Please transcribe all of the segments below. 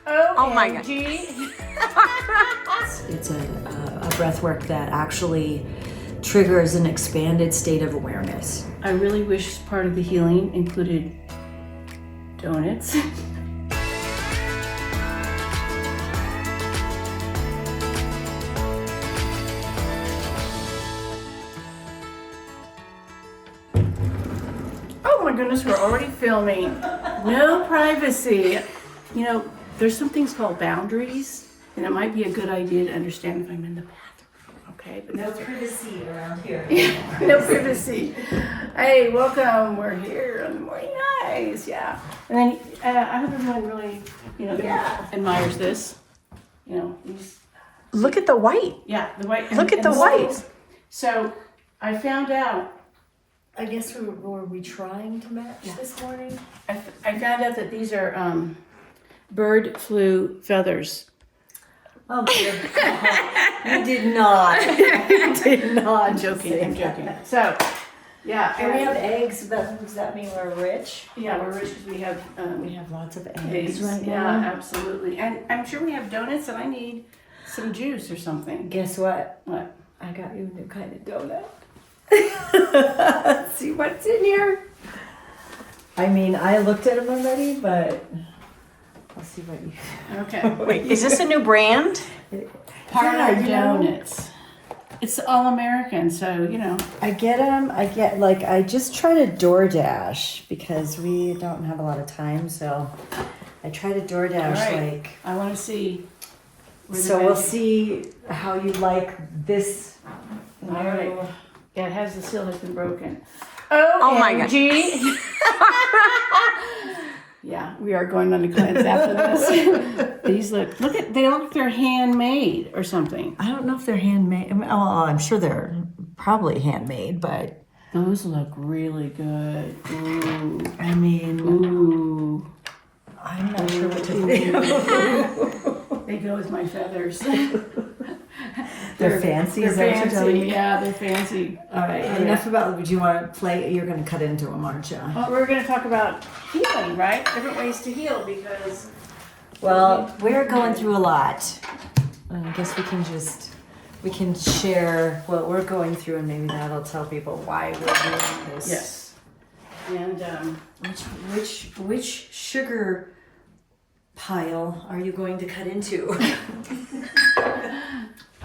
Oh my God. It's a breath work that actually triggers an expanded state of awareness. I really wish part of the healing included donuts. Oh my goodness, we're already filming. No privacy. You know, there's some things called boundaries, and it might be a good idea to understand if I'm in the bathroom, okay? But No privacy around here. no privacy. Hey, welcome. We're here on the Morning Eyes. Yeah. And then I hope everyone really, admires this. You know, these. Look at the white. Yeah, the white. Look at the white. So I found out. I guess were we trying to match this morning? I found out that these are bird flu feathers. Oh, dear God. You did not. You did not. I'm joking. So, yeah. And we have eggs, but does that mean we're rich? Yeah, we're rich because we have We have lots of eggs eggs right Yeah, now. absolutely. And I'm sure we have donuts, and I need some juice or something. Guess what? What? I got you a new kind of donut. Let's see what's in here. I mean, I looked at them already, but I'll see what you. Okay. Wait, is this a new brand? Parlor you know. donuts. It's all American, so you know. I get them. I just try to DoorDash because we don't have a lot of time, so I try to DoorDash All right. I want to see. where the So we'll veggie- see how you like this. All right. Yeah, it has the seal has been broken. Oh my God. OMG. Yeah, we are going on a cleanse after this. These they look like they're handmade or something. I don't know if they're handmade. Oh, I'm sure they're probably handmade, but Those look really good. Ooh. I mean, Ooh. I'm not sure what to think. They go with my feathers. They're fancy. Is that what you're telling me? Yeah, they're fancy. All right. Enough about. Would you want to play? You're going to cut into them, aren't you? Well, we're going to talk about healing, right? Different ways to heal because. Well, we're going through a lot. I guess we can share what we're going through, and maybe that'll tell people why we're doing this. Yes. And Which sugar pile are you going to cut into?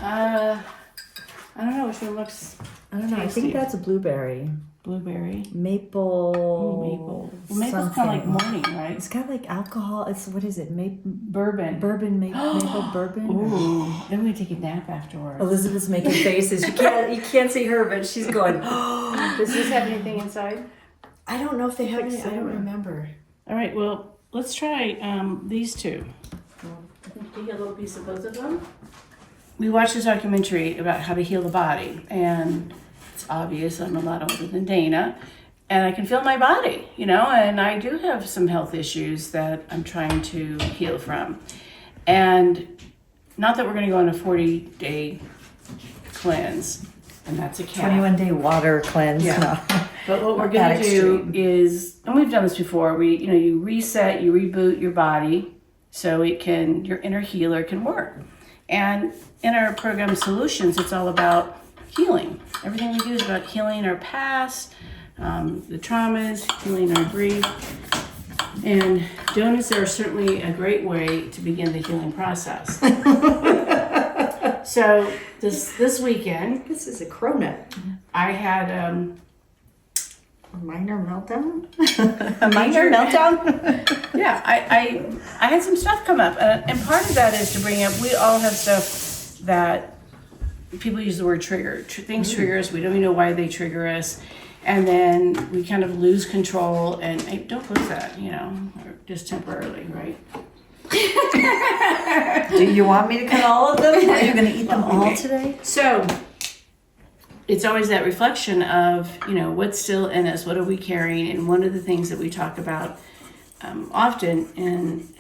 I don't know which one looks. I don't know. I Tasty. think that's a blueberry. Blueberry. Maple. Maple. Well, maple's kind of like morning, right? It's got like alcohol. It's what is it? Bourbon. Maple bourbon. Ooh. Then we take a nap afterwards. Elizabeth's making faces. You can't see her, but she's going. Does this have anything inside? I don't know if they have any. I don't cinnamon. remember. All right. Well, let's try these two. I think take a little piece of both of them. We watched a documentary about how to heal the body, and it's obvious I'm a lot older than Dana, and I can feel my body, and I do have some health issues that I'm trying to heal from. And not that we're going to go on a 40-day cleanse, and that's a cap. 21-day water cleanse. Yeah. No. But what we're Not going that to do extreme. is, and we've done this before, you reset, you reboot your body so your inner healer can work. And in our program Solutions, it's all about healing. Everything we do is about healing our past, the traumas, healing our grief. And donuts are certainly a great way to begin the healing process. So this weekend, This is a cronut. I had A minor meltdown. a minor meltdown. Yeah, I had some stuff come up, and part of that is to bring up. We all have stuff that people use the word trigger. Things trigger us. We don't even know why they trigger us, and then we kind of lose control. And hey, don't close that, or just temporarily, right? Do you want me to cut all of them? Are you going to eat them all today? So it's always that reflection of, what's still in us, what are we carrying? And one of the things that we talk about often, and,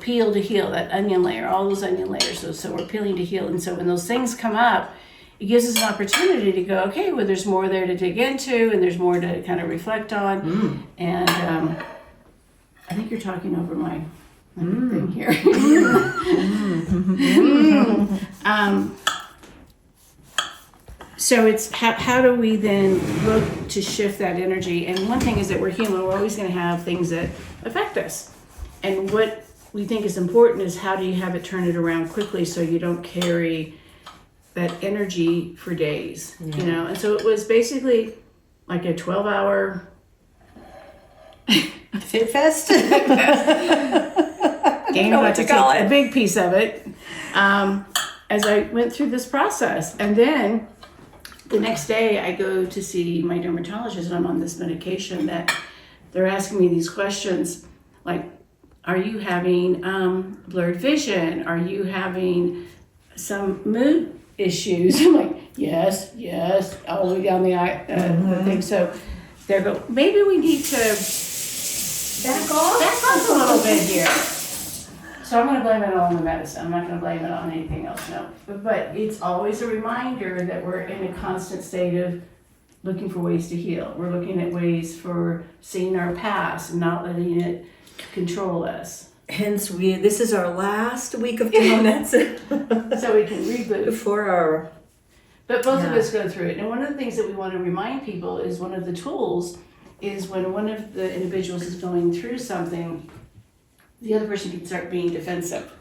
peel to heal, that onion layer, all those onion layers. So we're peeling to heal. And so when those things come up, it gives us an opportunity to go, okay, well, there's more there to dig into, and there's more to kind of reflect on. And I think you're talking over my thing here. So it's how do we then look to shift that energy? And one thing is that we're human. We're always going to have things that affect us. And what we think is important is how do you have it turn it around quickly so you don't carry that energy for days, you know? And so it was basically like a 12-hour Fit fest. Dana got to take a big piece of it as I went through this process. And then the next day I go to see my dermatologist and I'm on this medication that they're asking me these questions like, are you having blurred vision? Are you having some mood issues? I'm like, yes, all the way down the thing. So they go, maybe we need to back off a little bit here. So I'm going to blame it all on the medicine. I'm not going to blame it on anything else, no. But it's always a reminder that we're in a constant state of looking for ways to heal. We're looking at ways for seeing our past and not letting it control us. Hence, this is our last week of donuts. So we can reboot. Before our... But both of us go through it. And one of the things that we want to remind people is one of the tools is when one of the individuals is going through something, the other person can start being defensive.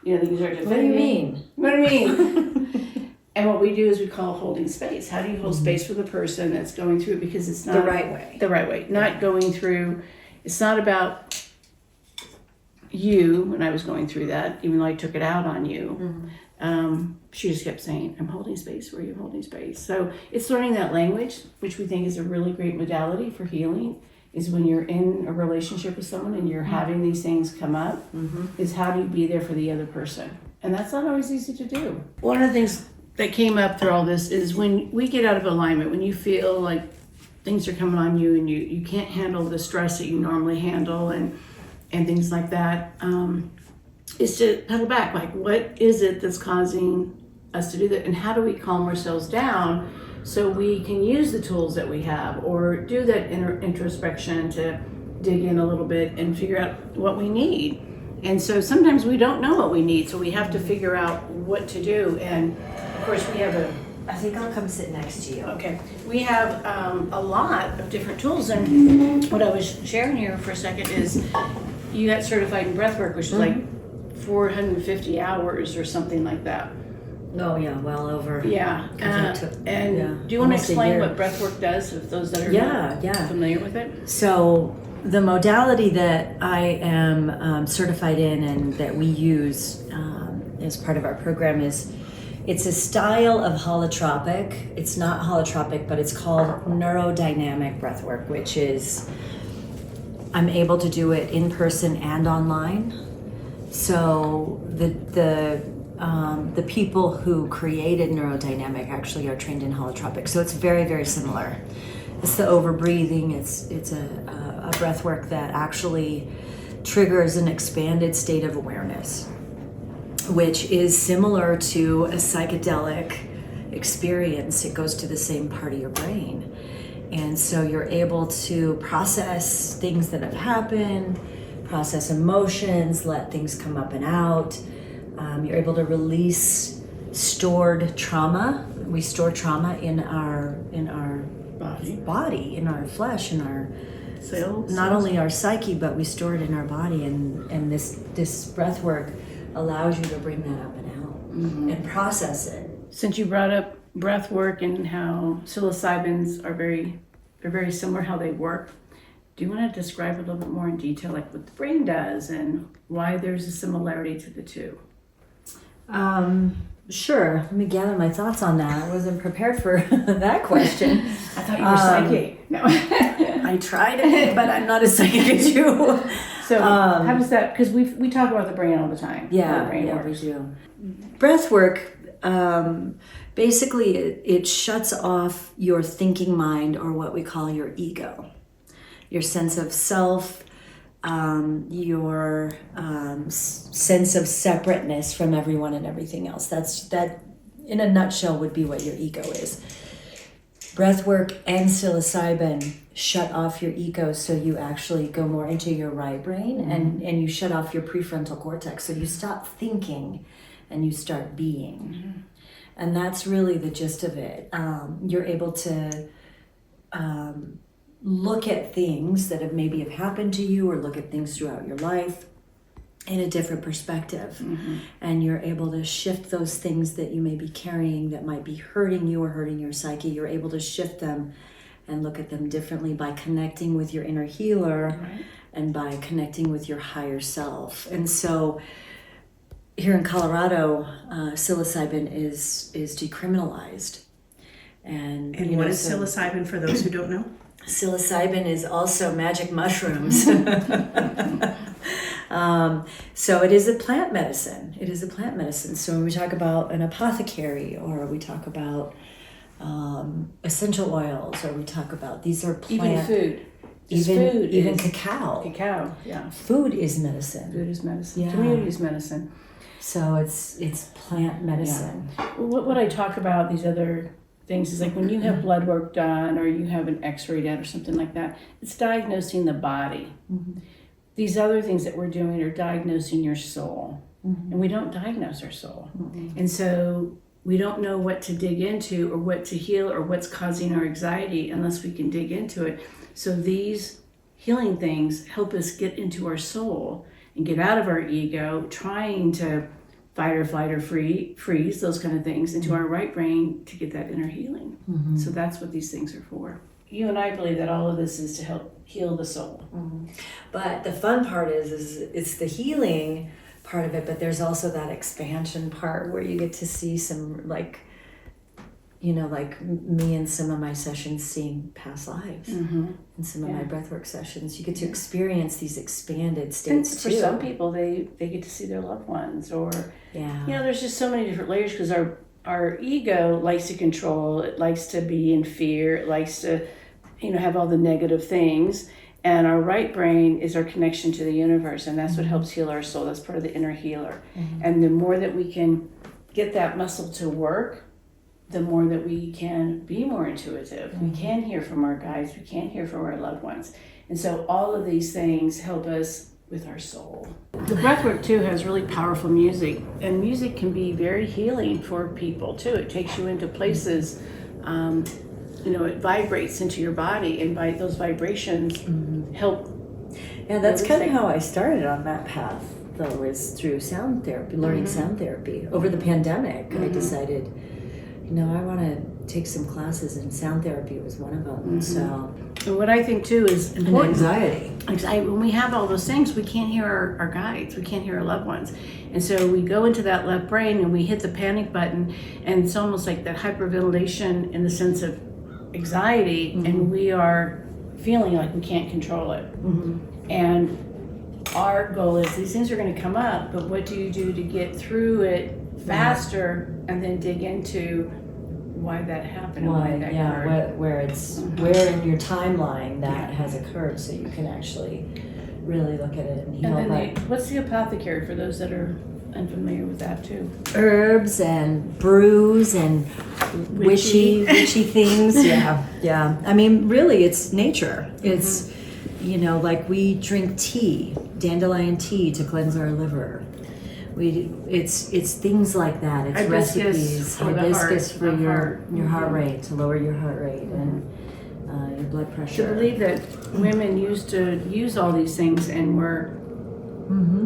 You know, they can start defending. What do you mean? What do you mean? And what we do is we call holding space. How do you hold space for the person that's going through it? Because it's not the right way. The right way. Not going through, it's not about you when I was going through that, even though I took it out on you. She just kept saying, I'm holding space. Where are you holding space? So it's learning that language, which we think is a really great modality for healing, is when you're in a relationship with someone and you're having these things come up, is how do you be there for the other person? And that's not always easy to do. One of the things that came up through all this is when we get out of alignment, when you feel like things are coming on you and you can't handle the stress that you normally handle and things like that, is to pedal back. Like, what is it that's causing us to do that? And how do we calm ourselves down so we can use the tools that we have or do that introspection to dig in a little bit and figure out what we need. And so sometimes we don't know what we need, so we have to figure out what to do. And of course we have I think I'll come sit next to you. Okay. We have a lot of different tools, and what I was sharing here for a second is you got certified in breathwork, which is like 450 hours or something like that. Oh yeah, well over. Yeah. Do you want to explain what breathwork does, if those that are not familiar with it? So the modality that I am certified in and that we use as part of our program it's a style of holotropic. It's not holotropic, but it's called neurodynamic breathwork, which is I'm able to do it in person and online. So the people who created neurodynamic actually are trained in holotropic. So it's very, very similar. It's the over breathing. It's a breath work that actually triggers an expanded state of awareness, which is similar to a psychedelic experience. It goes to the same part of your brain. And so you're able to process things that have happened, process emotions, let things come up and out. You're able to release stored trauma. We store trauma in our body, in our flesh, in our cells. Not only our psyche, but we store it in our body. And this breath work allows you to bring that up and out and process it. Since you brought up breath work and how psilocybins are very similar how they work, do you want to describe a little bit more in detail, like what the brain does and why there's a similarity to the two? Sure. Let me gather my thoughts on that. I wasn't prepared for that question. I thought you were psychic. No. I try to be, but I'm not as psychic as you. So how does that, because we talk about the brain all the time. Yeah, we do. Breath work, basically it shuts off your thinking mind, or what we call your ego, your sense of self, your sense of separateness from everyone and everything else. That in a nutshell would be what your ego is. breathwork and psilocybin shut off your ego, so you actually go more into your right brain, and you shut off your prefrontal cortex, so you stop thinking and you start being. And that's really the gist of it. You're able to look at things that maybe have happened to you, or look at things throughout your life in a different perspective. And you're able to shift those things that you may be carrying that might be hurting you or hurting your psyche. You're able to shift them and look at them differently by connecting with your inner healer, and by connecting with your higher self. And so here in Colorado, psilocybin is decriminalized. And what is psilocybin for those who don't know? Psilocybin is also magic mushrooms. So it is a plant medicine. It is a plant medicine. So when we talk about an apothecary, or we talk about essential oils, or we talk about, these are plant. Even cacao. Cacao, yeah. Food is medicine. Food is medicine. Yeah. Community is medicine. So it's plant medicine. Yeah. What I talk about these other things is like when you have blood work done, or you have an x-ray done or something like that, it's diagnosing the body. These other things that we're doing are diagnosing your soul. And we don't diagnose our soul. And so we don't know what to dig into, or what to heal, or what's causing our anxiety unless we can dig into it. So these healing things help us get into our soul and get out of our ego, trying to fight or flight or freeze, those kind of things, into our right brain to get that inner healing. So that's what these things are for. You and I believe that all of this is to help heal the soul. But the fun part is it's the healing part of it, but there's also that expansion part where you get to see some, like me in some of my sessions seeing past lives. In some of my breathwork sessions, you get to experience these expanded states. And for some people, they get to see their loved ones, or there's just so many different layers, because our ego likes to control. It likes to be in fear. It likes to have all the negative things. And our right brain is our connection to the universe, and that's what helps heal our soul. That's part of the inner healer. And the more that we can get that muscle to work, the more that we can be more intuitive. We can hear from our guides. We can hear from our loved ones. And so all of these things help us with our soul. The breathwork too has really powerful music, and music can be very healing for people too. It takes you into places, it vibrates into your body, and by those vibrations help. Yeah, that's kind of how I started on that path, though, is through sound therapy, learning sound therapy. Over the pandemic, I decided, I want to take some classes, and sound therapy was one of them. So, and what I think too is important. Anxiety. When we have all those things, we can't hear our guides. We can't hear our loved ones. And so we go into that left brain and we hit the panic button, and it's almost like that hyperventilation in the sense of anxiety, and we are feeling like we can't control it. And our goal is, these things are going to come up, but what do you do to get through it faster, and then dig into why that happened, and why that occurred. Where it's where in your timeline that has occurred, so you can actually really look at it and heal. And then what's the apothecary for those that are unfamiliar with that too? Herbs and brews and witchy things. Yeah. I mean, really, it's nature. It's like we drink tea, dandelion tea, to cleanse our liver. It's things like that. It's recipes. Hibiscus for your heart rate, to lower your heart rate and your blood pressure. To believe that women used to use all these things and were.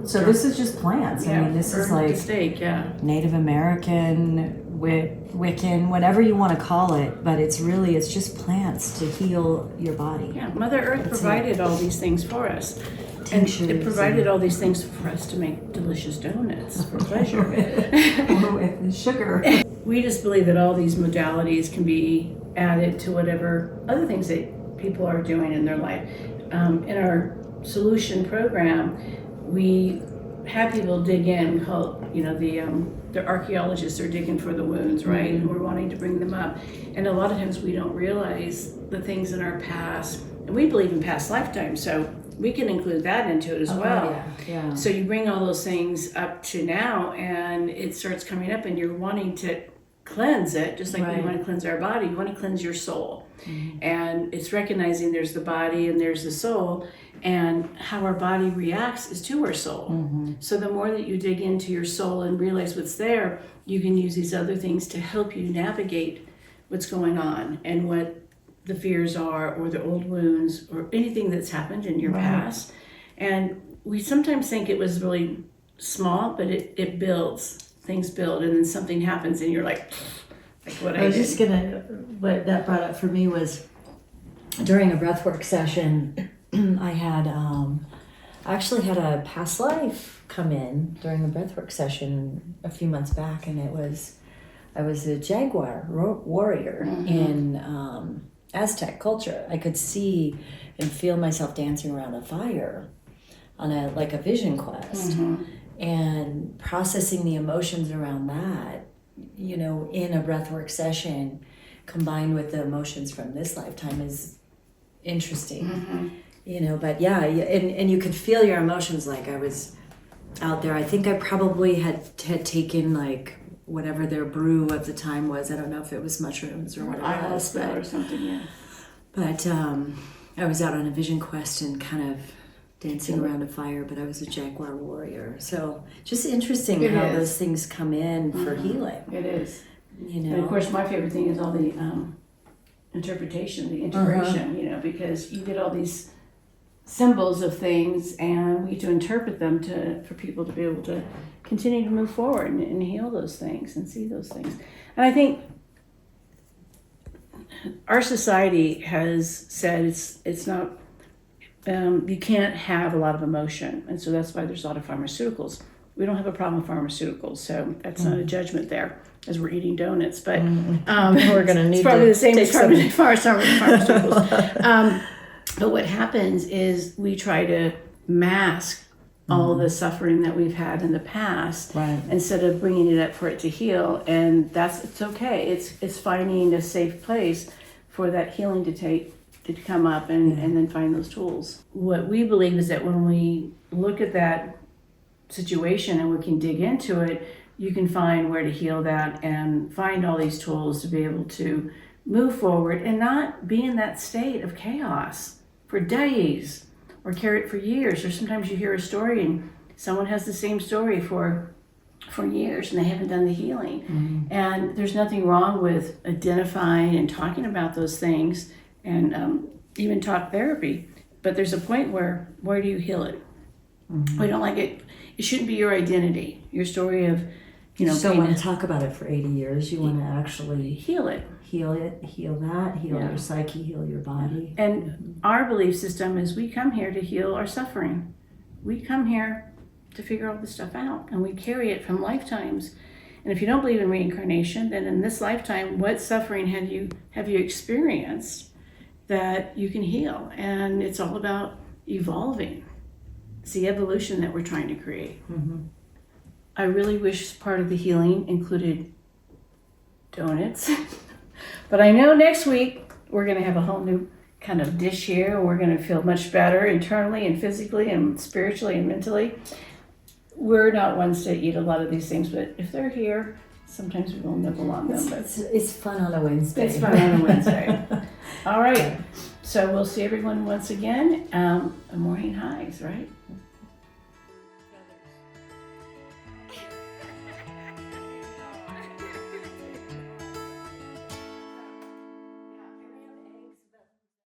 So this is just plants. I mean, this is like Native American, Wiccan, whatever you want to call it, but it's just plants to heal your body. Yeah, Mother Earth provided all these things for us. And it provided all these things for us to make delicious donuts for pleasure. Or with sugar. We just believe that all these modalities can be added to whatever other things that people are doing in their life. In our solution program, we have people dig in. We call the archaeologists are digging for the wounds, right? And we're wanting to bring them up. And a lot of times we don't realize the things in our past, and we believe in past lifetimes, so we can include that into it as well. Yeah. So you bring all those things up to now, and it starts coming up, and you're wanting to cleanse it, just like we Right. want to cleanse our body, you want to cleanse your soul. And it's recognizing there's the body and there's the soul, and how our body reacts is to our soul. So the more that you dig into your soul and realize what's there, you can use these other things to help you navigate what's going on and what the fears are, or the old wounds, or anything that's happened in your past. And we sometimes think it was really small, but it builds. Things build, and then something happens, and you're like what I was just what that brought up for me was during a breathwork session, I actually had a past life come in during a breathwork session a few months back, and I was a jaguar warrior in Aztec culture. I could see and feel myself dancing around a fire on a vision quest. And processing the emotions around that, in a breathwork session, combined with the emotions from this lifetime is interesting. But yeah, and you could feel your emotions. Like I was out there. I think I probably had taken whatever their brew of the time was. I don't know if it was mushrooms or what it was, or something. Yeah. But I was out on a vision quest and kind of dancing around a fire, but I was a jaguar warrior. So just interesting how those things come in for healing. It is. And of course, my favorite thing is all the interpretation, the integration, because you get all these symbols of things, and we get to interpret them for people to be able to continue to move forward and heal those things and see those things. And I think our society has said it's not, you can't have a lot of emotion, and so that's why there's a lot of pharmaceuticals. We don't have a problem with pharmaceuticals, so that's not a judgment there, as we're eating donuts. But we're going to need it's probably the same as some pharmaceuticals. But what happens is we try to mask all the suffering that we've had in the past, instead of bringing it up for it to heal. And it's okay. It's finding a safe place for that healing to come up and then find those tools. What we believe is that when we look at that situation and we can dig into it, you can find where to heal that and find all these tools to be able to move forward and not be in that state of chaos for days or carry it for years. Or sometimes you hear a story and someone has the same story for years and they haven't done the healing. And there's nothing wrong with identifying and talking about those things, and even talk therapy. But there's a point where do you heal it? We don't like it. It shouldn't be your identity, your story of, You don't want to talk about it for 80 years. You want to actually heal it. Heal your psyche, heal your body. And our belief system is we come here to heal our suffering. We come here to figure all this stuff out, and we carry it from lifetimes. And if you don't believe in reincarnation, then in this lifetime, what suffering have you experienced that you can heal? And it's all about evolving. It's the evolution that we're trying to create. I really wish part of the healing included donuts. But I know next week we're going to have a whole new kind of dish here. We're going to feel much better internally and physically and spiritually and mentally. We're not ones to eat a lot of these things, but if they're here, sometimes we will nibble on them. But it's fun on a Wednesday. It's fun on a Wednesday. All right. So we'll see everyone once again. Morning highs, right?